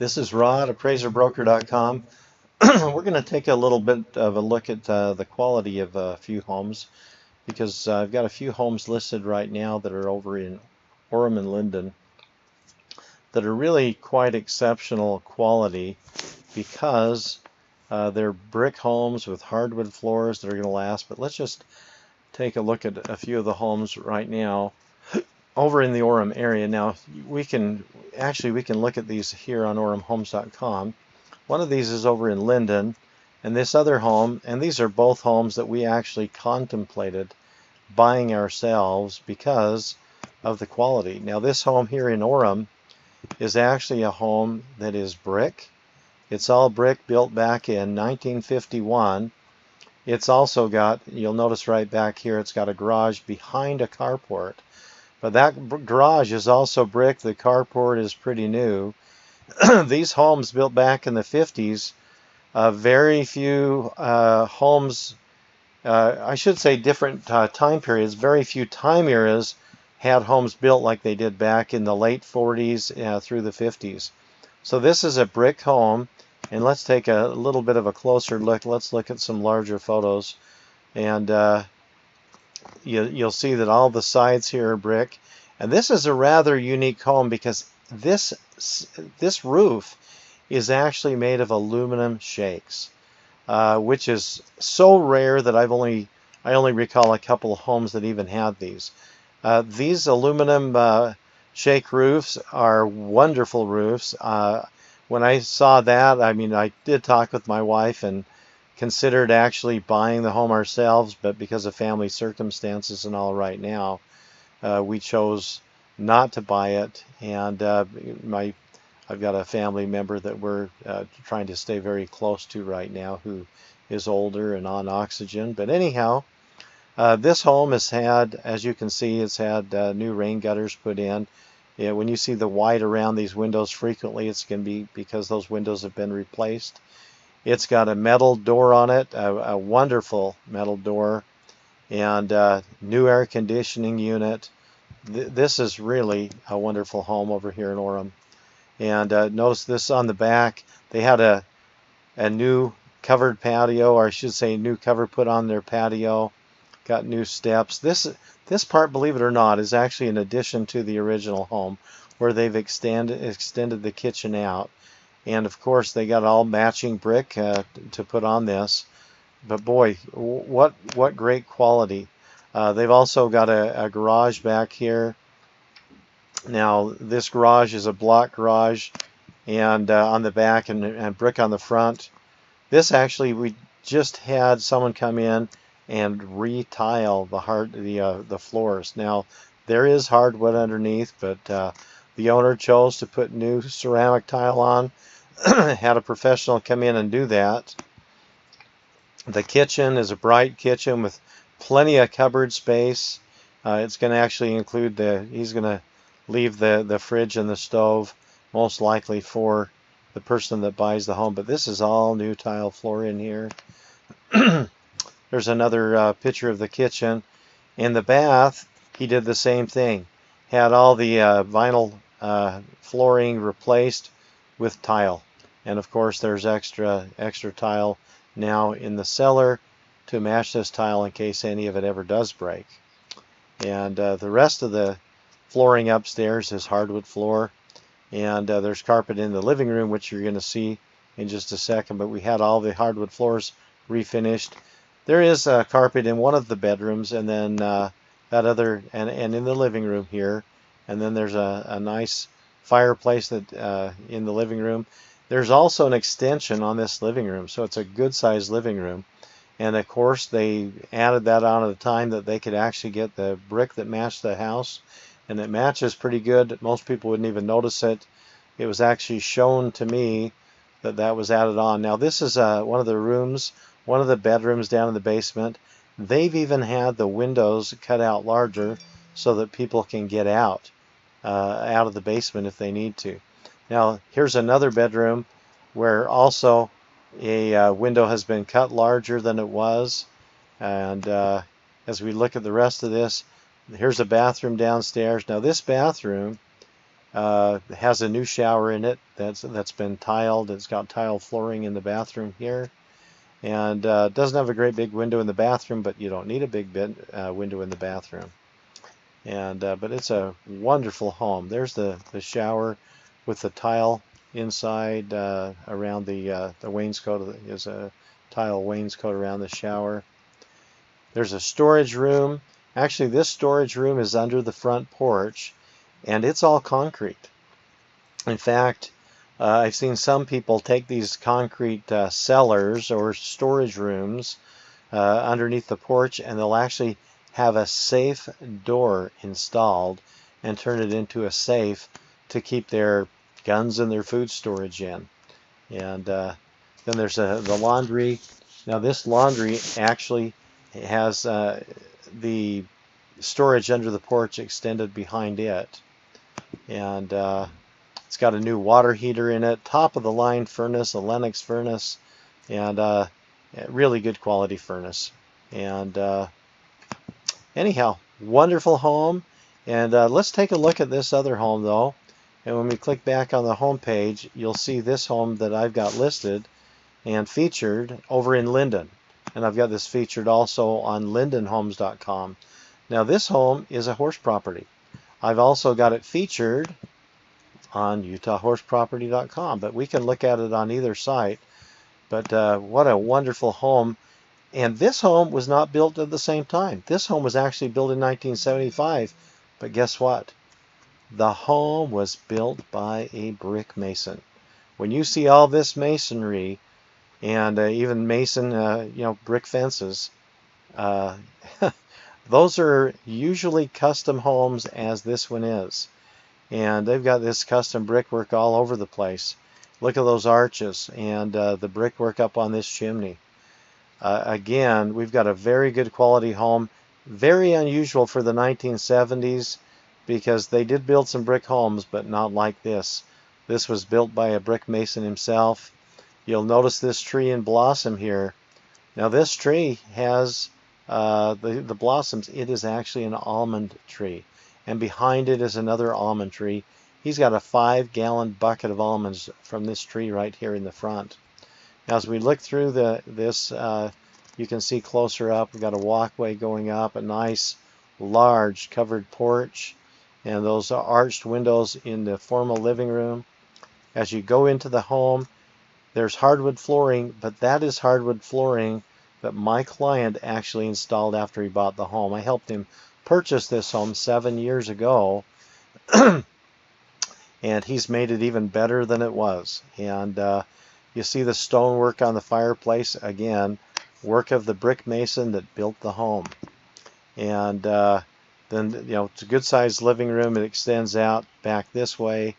This is Rod, AppraiserBroker.com. We're going to take a little bit of a look at the quality of a few homes because I've got a few homes listed right now that are over in Orem and Lindon that are really quite exceptional quality because they're brick homes with hardwood floors that are going to last. But let's just take a look at a few of the homes right now over in the Orem area. Now we can look at these here on oremhomes.com. One of these is over in Lindon, and this other home, and these are both homes that we actually contemplated buying ourselves because of the quality. Now this home here in Orem is actually a home that is brick. It's all brick, built back in 1951. It's also got, you'll notice right back here, it's got a garage behind a carport. But that garage is also brick. The carport is pretty new. These homes built back in the 50s, very few homes, I should say different time periods, very few time eras had homes built like they did back in the late 40s through the 50s. So this is a brick home, and let's take a little bit of a closer look. Let's look at some larger photos, and you'll see that all the sides here are brick. And this is a rather unique home because this roof is actually made of aluminum shakes, which is so rare that I only recall a couple of homes that even had these. These aluminum shake roofs are wonderful roofs. When I saw that, I mean, I did talk with my wife and considered actually buying the home ourselves, but because of family circumstances and all right now, we chose not to buy it. And I've got a family member that we're trying to stay very close to right now who is older and on oxygen. But anyhow, this home has had, as you can see, it's had new rain gutters put in. Yeah, when you see the white around these windows frequently, it's going to be because those windows have been replaced. It's got a metal door on it, a wonderful metal door, and new air conditioning unit. This is really a wonderful home over here in Orem. And notice this on the back, they had a new covered patio, or I should say new cover put on their patio. Got new steps. This part, believe it or not, is actually an addition to the original home where they've extended the kitchen out. And of course they got all matching brick to put on this. But boy, what great quality. They've also got a garage back here. Now this garage is a block garage, and on the back and brick on the front. This actually, we just had someone come in and re-tile the floors. Now there is hardwood underneath, but the owner chose to put new ceramic tile on. Had a professional come in and do that. The kitchen is a bright kitchen with plenty of cupboard space. It's going to actually include he's going to leave the fridge and the stove most likely for the person that buys the home. But this is all new tile floor in here. There's another picture of the kitchen. In the bath, he did the same thing. Had all the vinyl flooring replaced with tile. And of course there's extra tile now in the cellar to match this tile in case any of it ever does break. And the rest of the flooring upstairs is hardwood floor. And there's carpet in the living room, which you're going to see in just a second. But we had all the hardwood floors refinished. There is a carpet in one of the bedrooms, and then that other, and in the living room here. And then there's a nice fireplace that in the living room. There's also an extension on this living room, so it's a good sized living room. And of course they added that on at the time that they could actually get the brick that matched the house, and it matches pretty good. Most people wouldn't even notice it. It was actually shown to me that was added on. Now this is one of the rooms, one of the bedrooms down in the basement. They've even had the windows cut out larger so that people can get out of the basement if they need to. Now here's another bedroom where also a window has been cut larger than it was. And as we look at the rest of this, here's a bathroom downstairs. Now this bathroom It has a new shower in it that's been tiled. It's got tile flooring in the bathroom here, and doesn't have a great big window in the bathroom, but you don't need a big window in the bathroom. And but it's a wonderful home. There's the shower with the tile inside around the wainscot. There's a tile wainscot around the shower. There's a storage room. Actually, this storage room is under the front porch, and it's all concrete. In fact, I've seen some people take these concrete cellars or storage rooms underneath the porch, and they'll actually have a safe door installed and turn it into a safe to keep their guns and their food storage in. And then there's the laundry. Now this laundry actually has the storage under the porch extended behind it, and it's got a new water heater in it, top of the line furnace, a Lennox furnace, and a really good quality furnace. And anyhow, wonderful home. And let's take a look at this other home though. And when we click back on the home page, you'll see this home that I've got listed and featured over in Lindon. And I've got this featured also on lindonhomes.com. Now this home is a horse property. I've also got it featured on utahhorseproperty.com, but we can look at it on either site. But what a wonderful home. And this home was not built at the same time. This home was actually built in 1975, but guess what? The home was built by a brick mason. When you see all this masonry and even mason, brick fences, those are usually custom homes, as this one is. And they've got this custom brickwork all over the place. Look at those arches and the brickwork up on this chimney. Again, we've got a very good quality home. Very unusual for the 1970s, because they did build some brick homes, but not like this. This was built by a brick mason himself. You'll notice this tree in blossom here. Now this tree has the blossoms. It is actually an almond tree. And behind it is another almond tree. He's got a 5-gallon bucket of almonds from this tree right here in the front. Now as we look through this, you can see closer up, we've got a walkway going up, a nice large covered porch, and those arched windows in the formal living room. As you go into the home, there's hardwood flooring, but that is hardwood flooring that my client actually installed after he bought the home. I helped him purchase this home 7 years ago, and he's made it even better than it was. And you see the stonework on the fireplace, again, work of the brick mason that built the home. And then, it's a good sized living room. It extends out back this way.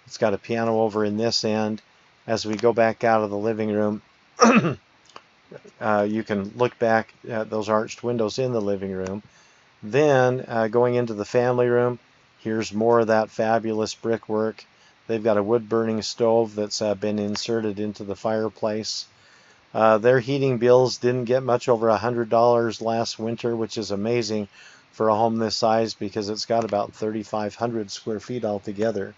It's got a piano over in this end. As we go back out of the living room, you can look back at those arched windows in the living room. Then going into the family room, here's more of that fabulous brickwork. They've got a wood-burning stove that's been inserted into the fireplace. Their heating bills didn't get much over $100 last winter, which is amazing for a home this size, because it's got about 3,500 square feet altogether.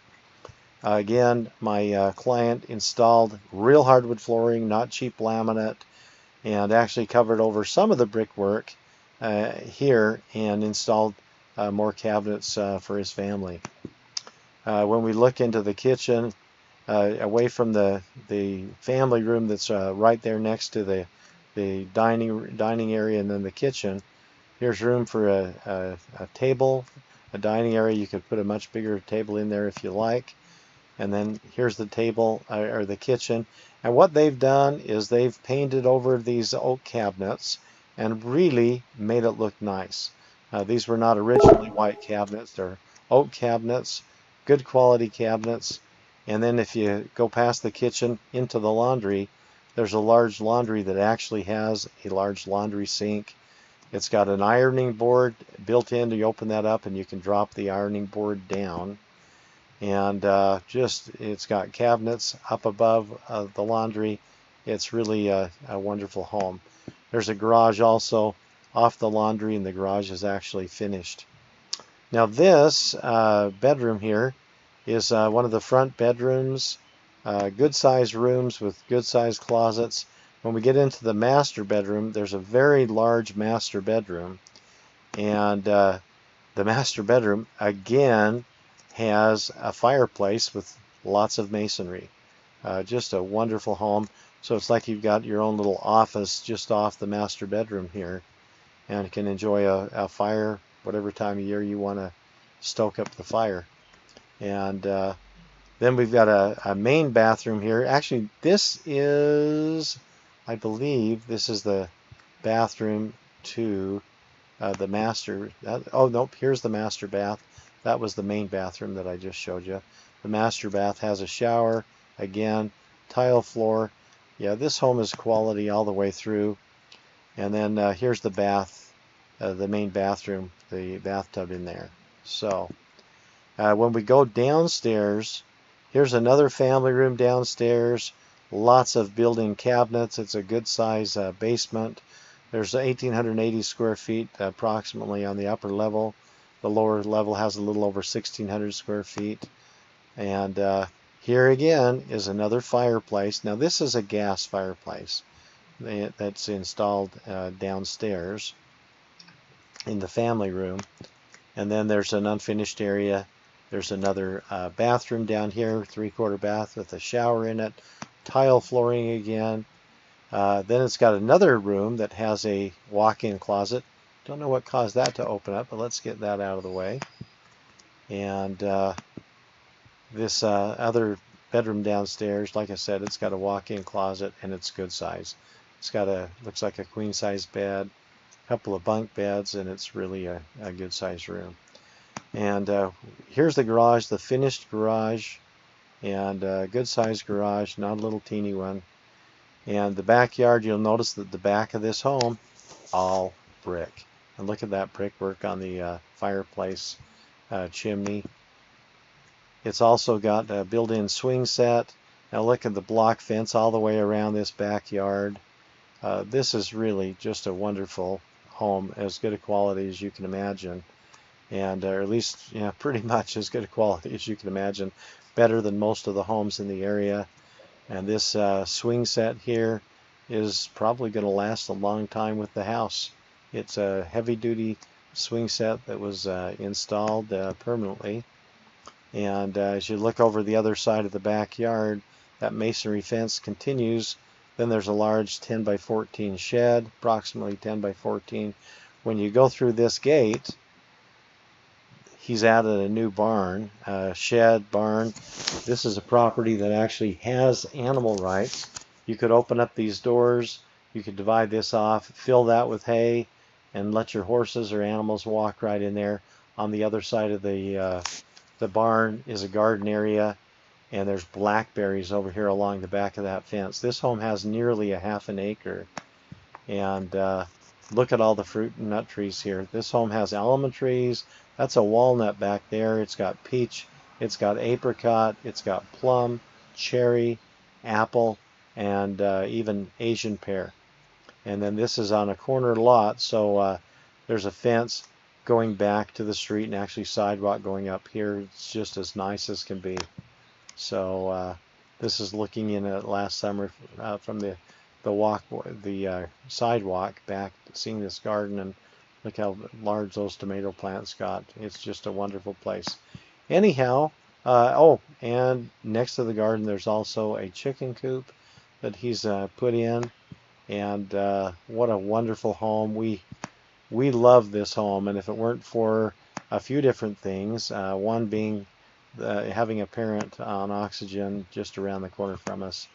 Again, my client installed real hardwood flooring, not cheap laminate, and actually covered over some of the brickwork here and installed more cabinets for his family. When we look into the kitchen, away from the family room that's right there next to the dining area and then the kitchen, here's room for a table, a dining area. You could put a much bigger table in there if you like. And then here's the table or the kitchen. And what they've done is they've painted over these oak cabinets and really made it look nice. These were not originally white cabinets. They're oak cabinets, good quality cabinets. And then if you go past the kitchen into the laundry, there's a large laundry that actually has a large laundry sink. It's got an ironing board built in. You open that up and you can drop the ironing board down. And it's got cabinets up above the laundry. It's really a wonderful home. There's a garage also off the laundry, and the garage is actually finished. Now this bedroom here is one of the front bedrooms. Good sized rooms with good sized closets. When we get into the master bedroom, there's a very large master bedroom, and the master bedroom again has a fireplace with lots of masonry. Just a wonderful home. So it's like you've got your own little office just off the master bedroom here, and can enjoy a fire whatever time of year you want to stoke up the fire. And then we've got a main bathroom here. Actually, this is, I believe, this is the bathroom to the master. Oh, nope, here's the master bath. That was the main bathroom that I just showed you. The master bath has a shower, again, tile floor. Yeah, this home is quality all the way through. And then here's the bath, the main bathroom, the bathtub in there. So when we go downstairs, here's another family room downstairs. Lots of built-in cabinets. It's a good size basement. There's 1,880 square feet approximately on the upper level. The lower level has a little over 1,600 square feet. And here again is another fireplace. Now this is a gas fireplace that's installed downstairs in the family room. And then there's an unfinished area. There's another bathroom down here, 3/4 bath with a shower in it, tile flooring again. Then it's got another room that has a walk-in closet. Don't know what caused that to open up, but let's get that out of the way. And this other bedroom downstairs, like I said, it's got a walk-in closet and it's good size. It's got looks like a queen-size bed, a couple of bunk beds, and it's really a good size room. And here's the garage, the finished garage, and a good sized garage, not a little teeny one. And the backyard, you'll notice that the back of this home, all brick. And look at that brickwork on the fireplace chimney. It's also got a built-in swing set. Now look at the block fence all the way around this backyard. This is really just a wonderful home, as good a quality as you can imagine. And or at least, pretty much as good a quality as you can imagine. Better than most of the homes in the area. And this swing set here is probably going to last a long time with the house. It's a heavy-duty swing set that was installed permanently. And as you look over the other side of the backyard, that masonry fence continues. Then there's a large 10 by 14 shed, approximately 10 by 14. When you go through this gate, he's added a new barn, shed, barn. This is a property that actually has animal rights. You could open up these doors, you could divide this off, fill that with hay, and let your horses or animals walk right in there. On the other side of the barn is a garden area, and there's blackberries over here along the back of that fence. This home has nearly a half an acre, and look at all the fruit and nut trees here. This home has almond trees. That's a walnut back there. It's got peach, it's got apricot, it's got plum, cherry, apple, and even Asian pear. And then this is on a corner lot, so there's a fence going back to the street and actually sidewalk going up here. It's just as nice as can be. So this is looking in at last summer from the sidewalk back, seeing this garden, and look how large those tomato plants got. It's just a wonderful place. Anyhow, oh, and next to the garden there's also a chicken coop that he's put in, and what a wonderful home. We love this home, and if it weren't for a few different things, one being having a parent on oxygen just around the corner from us,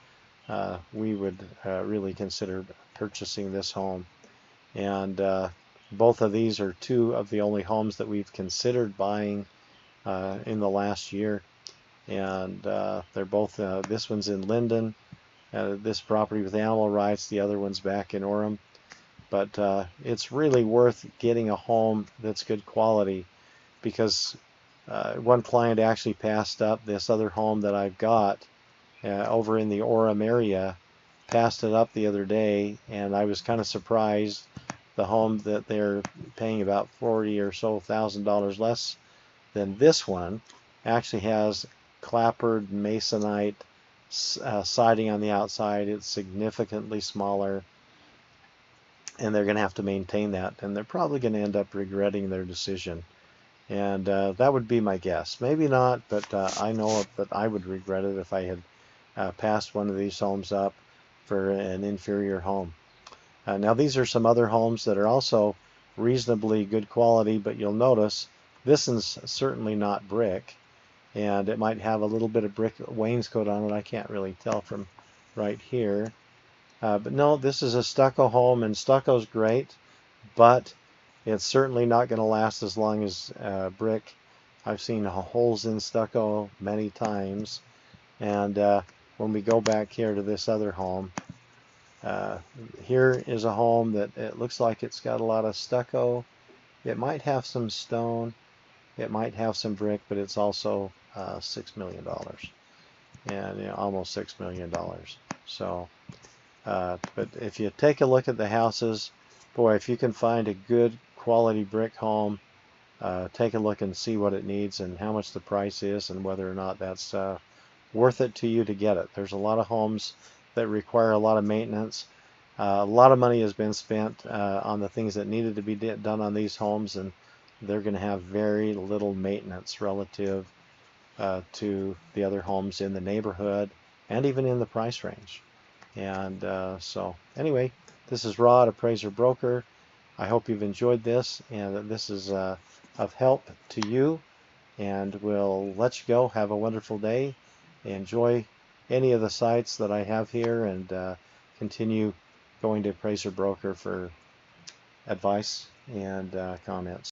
we would really consider purchasing this home. And both of these are two of the only homes that we've considered buying in the last year. And they're both, this one's in Lindon, this property with animal rights, the other one's back in Orem. But it's really worth getting a home that's good quality, because one client actually passed up this other home that I've got over in the Orem area, passed it up the other day, and I was kind of surprised. The home that they're paying about $40,000 or so less than this one actually has clapboard masonite siding on the outside. It's significantly smaller, and they're going to have to maintain that, and they're probably going to end up regretting their decision. And that would be my guess. Maybe not, but I know that I would regret it if I had passed one of these homes up for an inferior home. Now these are some other homes that are also reasonably good quality, but you'll notice this is certainly not brick, and it might have a little bit of brick wainscot on it. I can't really tell from right here. But no, this is a stucco home, and stucco's great, but it's certainly not going to last as long as brick. I've seen holes in stucco many times, and when we go back here to this other home, here is a home that it looks like it's got a lot of stucco. It might have some stone, it might have some brick, but it's also $6 million, and almost $6 million. So, but if you take a look at the houses, boy, if you can find a good quality brick home, take a look and see what it needs and how much the price is and whether or not that's worth it to you to get it. There's a lot of homes that require a lot of maintenance. A lot of money has been spent on the things that needed to be done on these homes, and they're going to have very little maintenance relative to the other homes in the neighborhood and even in the price range. And so anyway, this is Rod, Appraiser Broker. I hope you've enjoyed this and that this is of help to you, and we'll let you go. Have a wonderful day. Enjoy any of the sites that I have here, and continue going to Appraiser Broker for advice and comments.